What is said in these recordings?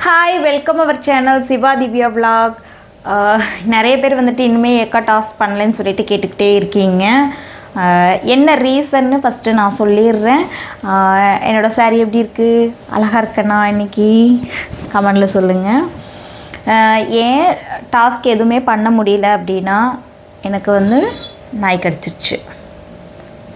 Hi, welcome our channel Siva Divya Vlog. நிறைய பேர் வந்துட்டு இன்னுமே ஏக்கா டாஸ்க் பண்ணலன்னு சொல்லிட்டு கேட்டுக்கிட்டே இருக்கீங்க. என்ன ரீசன்னு ஃபஸ்ட்டு நான் சொல்லிடுறேன். என்னோடய சாரீ எப்படி இருக்குது, அழகாக இருக்கேனா இன்னைக்கு கமெண்டில் சொல்லுங்கள். ஏன் டாஸ்க் எதுவுமே பண்ண முடியல அப்படின்னா எனக்கு வந்து நாய் கடிச்சிருச்சு.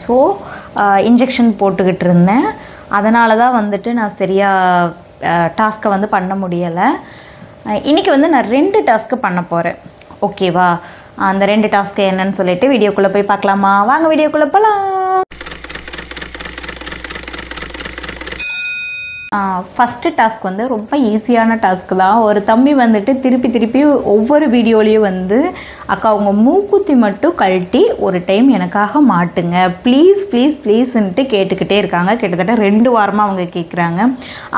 ஸோ இன்ஜெக்ஷன் போட்டுக்கிட்டு இருந்தேன். அதனால தான் வந்துட்டு நான் சரியாக டாஸ்க்கை வந்து பண்ண முடியலை. இன்றைக்கி வந்து நான் 2 டாஸ்க்கு பண்ண போகிறேன். ஓகேவா? அந்த 2 டாஸ்க்கு என்னன்னு சொல்லிட்டு வீடியோக்குள்ளே போய் பார்க்கலாமா? வாங்க வீடியோக்குள்ளே போகலாம். ஃபஸ்ட்டு டாஸ்க் வந்து ரொம்ப ஈஸியான டாஸ்க்கு தான். ஒரு தம்பி வந்துட்டு திருப்பி ஒவ்வொரு வீடியோலையும் வந்து அக்கா உங்கள் மூக்குத்தி மட்டும் கழட்டி ஒரு டைம் எனக்காக மாட்டுங்க ப்ளீஸ்ன்ட்டு கேட்டுக்கிட்டே இருக்காங்க. கிட்டத்தட்ட 2 வாரமாக அவங்க கேட்குறாங்க.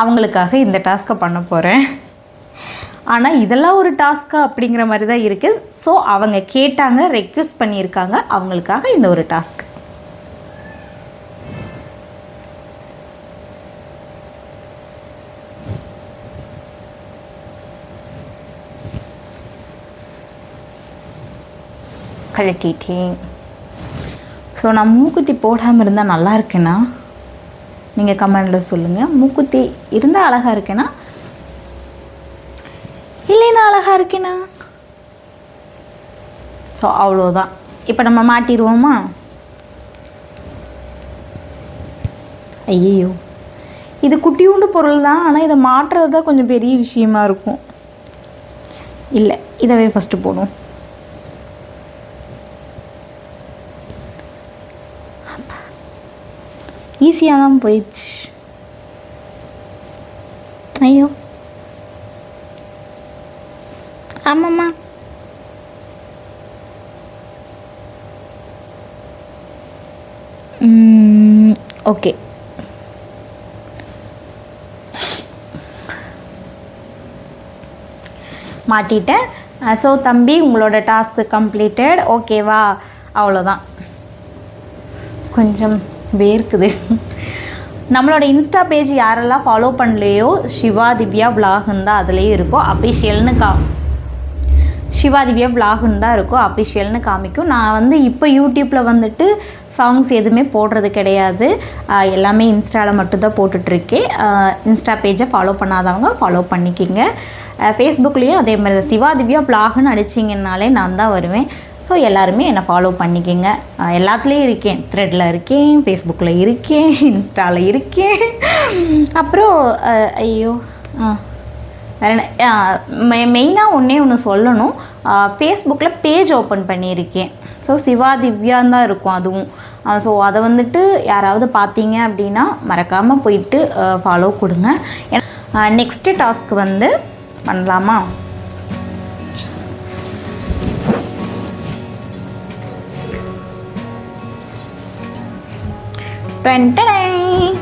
அவங்களுக்காக இந்த டாஸ்க்கை பண்ண போகிறேன். ஆனால் இதெல்லாம் ஒரு டாஸ்க்கா அப்படிங்கிற மாதிரி தான் இருக்குது. ஸோ அவங்க கேட்டாங்க, ரெக்வெஸ்ட் பண்ணியிருக்காங்க, அவங்களுக்காக இந்த ஒரு டாஸ்க். கழட்டிட்டேன். ஸோ நான் மூக்குத்தி போடாமல் இருந்தால் நல்லா இருக்கேனா? நீங்கள் கமெண்டில் சொல்லுங்கள். மூக்குத்தி இருந்தால் அழகாக இருக்கேனா, இல்லைன்னா அழகாக இருக்கேனா? ஸோ அவ்வளோதான். இப்போ நம்ம மாட்டிடுவோமா? ஐயோ, இது குட்டியூண்டு பொருள் தான். ஆனால் இதை மாட்டுறது தான் கொஞ்சம் பெரிய விஷயமா இருக்கும். இல்லை, இதவே ஃபஸ்ட்டு போடும். ஈஸியாக தான் போயிடுச்சு. ஐயோ ஆமாம்மா. ஓகே, மாட்டிட்டேன். ஸோ தம்பி உங்களோட டாஸ்க்கு கம்ப்ளீட்டட். ஓகேவா? அவ்வளோதான். கொஞ்சம் வேர்க்குது. நம்மளோட இன்ஸ்டா பேஜ் யாரெல்லாம் ஃபாலோ பண்ணலையோ சிவா திவ்யா விலாகுன்னு தான் அதுலேயும் இருக்கும். அஃபிஷியல்னு சிவா திவ்யா விலாகுன்னு தான் இருக்கும். அஃபிஷியல்னு காமிக்கும். நான் வந்து இப்போ யூடியூப்பில் வந்துட்டு சாங்ஸ் எதுவுமே போடுறது கிடையாது. எல்லாமே இன்ஸ்டாவில் மட்டும்தான் போட்டுட்ருக்கேன். இன்ஸ்டா பேஜை ஃபாலோ பண்ணாதவங்க ஃபாலோ பண்ணிக்கிங்க. ஃபேஸ்புக்லேயும் அதே மாதிரி சிவா திவ்யா விலாகுன்னு அடிச்சிங்கன்னாலே நான் தான் வருவேன். ஸோ எல்லாருமே என்னை ஃபாலோ பண்ணிக்கோங்க. எல்லாத்துலேயும் இருக்கேன். த்ரெட்டில் இருக்கேன், ஃபேஸ்புக்கில் இருக்கேன், இன்ஸ்டாவில் இருக்கேன். அப்புறம் ஐயோ வேறு என்ன, மெயினாக ஒன்று சொல்லணும். ஃபேஸ்புக்கில் பேஜ் ஓப்பன் பண்ணியிருக்கேன். ஸோ சிவா திவ்யான்னு தான் இருக்கும் அதுவும். ஸோ அதை வந்துட்டு யாராவது பார்த்தீங்க அப்படின்னா மறக்காமல் போயிட்டு ஃபாலோ கொடுங்க. நெக்ஸ்ட்டு டாஸ்க் வந்து பண்ணலாமா?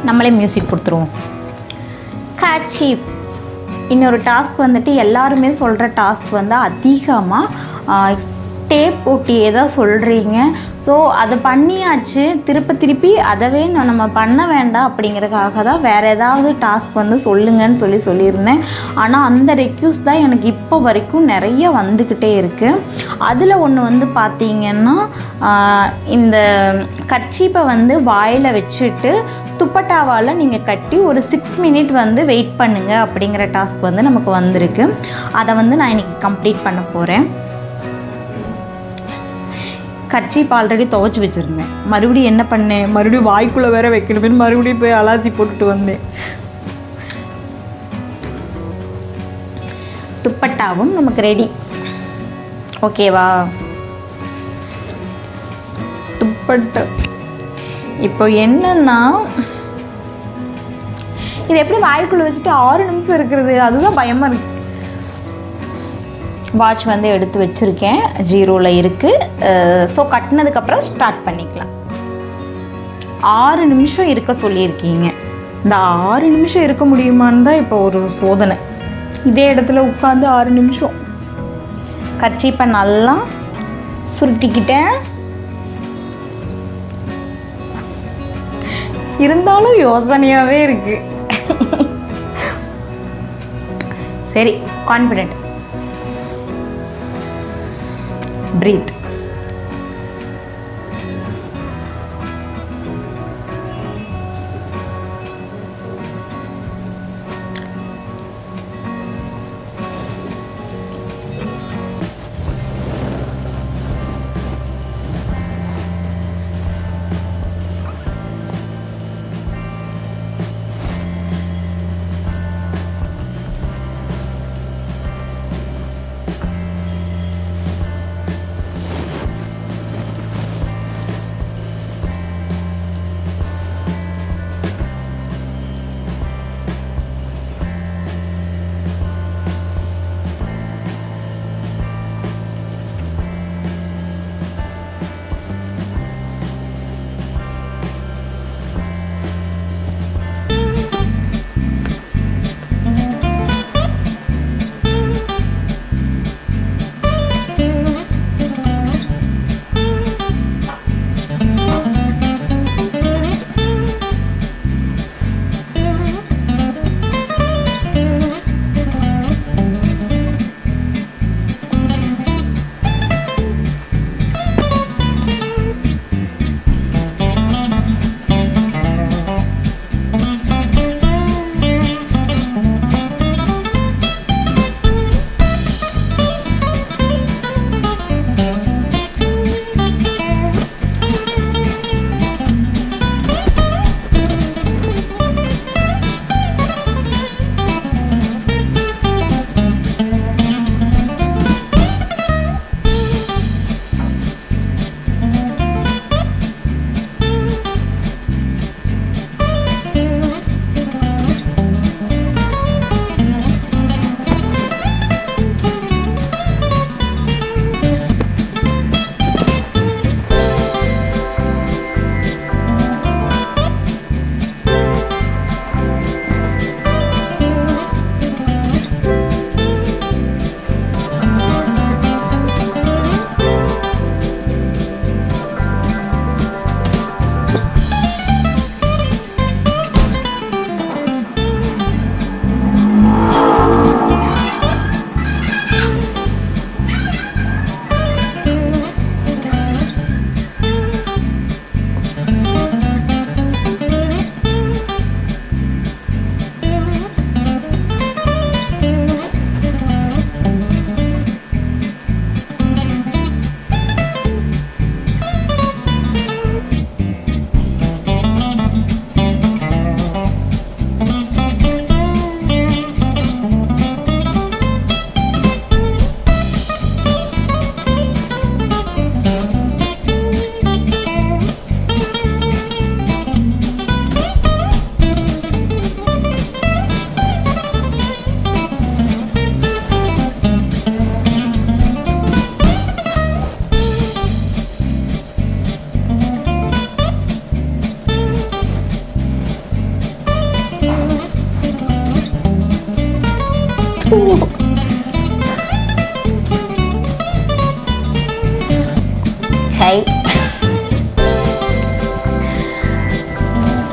நம்மளே மியூசிக் கொடுத்துருவோம். கர்ச்சீஃப். இன்னொரு டாஸ்க் வந்துட்டு எல்லாருமே சொல்கிற டாஸ்க் வந்து அதிகமாக டேப் போட்டியே தான் சொல்கிறீங்க. ஸோ அதை பண்ணியாச்சு. திருப்பி அதவே நம்ம பண்ண வேண்டாம் அப்படிங்கிறதுக்காக தான் வேறு ஏதாவது டாஸ்க் வந்து சொல்லுங்கன்னு சொல்லியிருந்தேன். ஆனால் அந்த ரெக்யூஸ் தான் எனக்கு இப்போ வரைக்கும் நிறைய வந்துக்கிட்டே இருக்குது. அதில் ஒன்று வந்து பார்த்திங்கன்னா இந்த கர்ச்சீப்பை வந்து வாயில் வச்சுட்டு துப்பட்டாவால் நீங்கள் கட்டி ஒரு 6 மினிட் வந்து வெயிட் பண்ணுங்கள் அப்படிங்கிற டாஸ்க் வந்து நமக்கு வந்திருக்கு. அதை வந்து நான் இன்றைக்கி கம்ப்ளீட் பண்ண போகிறேன். கர்ச்சீப் ஆல்ரெடி துவைச்சி வச்சுருந்தேன். மறுபடியும் என்ன பண்ணேன், மறுபடியும் வாய்க்குள்ளே வேற வைக்கணுமே, மறுபடியும் போய் அலாசி போட்டுட்டு வந்தேன். துப்பட்டாவும் நமக்கு ரெடி. ஓகேவா? துப்பட்டா இப்போ என்னன்னா இது எப்படி வாய்க்குள்ளே வச்சுட்டு 6 நிமிஷம் இருக்கிறது, அதுதான் பயமாக இருக்குது. வாட்ச் வந்து எடுத்து வச்சுருக்கேன், 0ல் இருக்குது. ஸோ கட்டினதுக்கப்புறம் ஸ்டார்ட் பண்ணிக்கலாம். 6 நிமிஷம் இருக்க சொல்லியிருக்கீங்க. இந்த 6 நிமிஷம் இருக்க முடியுமான்னு தான் இப்போ ஒரு சோதனை. இதே இடத்துல உட்காந்து 6 நிமிஷம் கர்ச்சீப்பை நல்லா சுருட்டிக்கிட்டேன். இருந்தாலும் யோசனையாகவே இருக்குது. சரி, கான்ஃபிடென்ட். பிரீத்.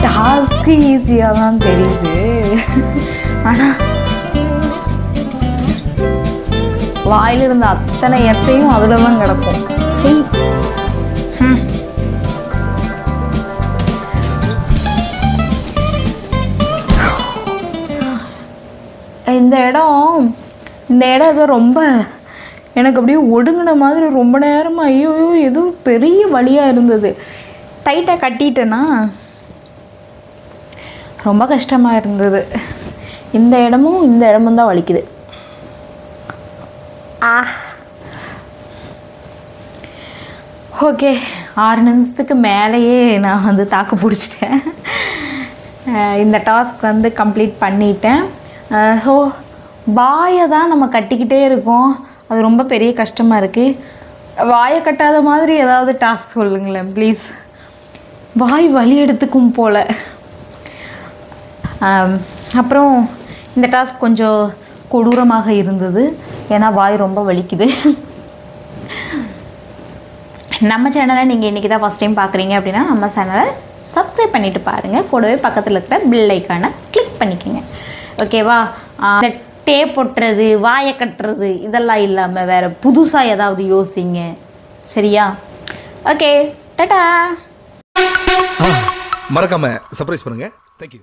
டாஸ்க்கு ஈஸியாக தான் தெரியுது, ஆனால் வாயில் இருந்த அத்தனை எச்சையும் அதில் தான் கிடக்கும். சரி, இந்த இடம் ஏதோ ரொம்ப எனக்கு அப்படியே ஒடுங்கின மாதிரி ரொம்ப நேரமாக ஐயோ ஏதோ பெரிய வலியாக இருந்தது. டைட்டாக கட்டிட்டேன்னா ரொம்ப கஷ்டமாக இருந்தது. இந்த இடமும் தான் வலிக்குது. ஓகே, 6 நிமிஷத்துக்கு மேலேயே நான் வந்து தாக்கு பிடிச்சிட்டேன். இந்த டாஸ்க் வந்து கம்ப்ளீட் பண்ணிட்டேன். ஸோ வாயை தான் நம்ம கட்டிக்கிட்டே இருக்கோம், அது ரொம்ப பெரிய கஷ்டமாக இருக்குது. வாயை கட்டாத மாதிரி ஏதாவது டாஸ்க் சொல்லுங்களேன் ப்ளீஸ். வாய் வலி எடுத்துக்கும் போல். அப்புறம் இந்த டாஸ்க் கொஞ்சம் கொடூரமாக இருந்தது, ஏன்னா வாய் ரொம்ப வலிக்குது. நம்ம சேனலை நீங்கள் இன்றைக்கி தான் ஃபஸ்ட் டைம் பார்க்குறீங்க அப்படின்னா நம்ம சேனலை சப்ஸ்கிரைப் பண்ணிவிட்டு பாருங்கள். கூடவே பக்கத்தில் இருக்கிற பெல் ஐக்கானை கிளிக் பண்ணிக்கோங்க. ஓகேவா? இந்த டேப் ஒட்டுறது, வாயை கட்டுறது இதெல்லாம் இல்லாமல் வேறு புதுசாக ஏதாவது யோசிங்க. சரியா? ஓகே, டாடா. மறக்காம சர்ப்ரைஸ் பண்ணுங்க. தேங்க்யூ.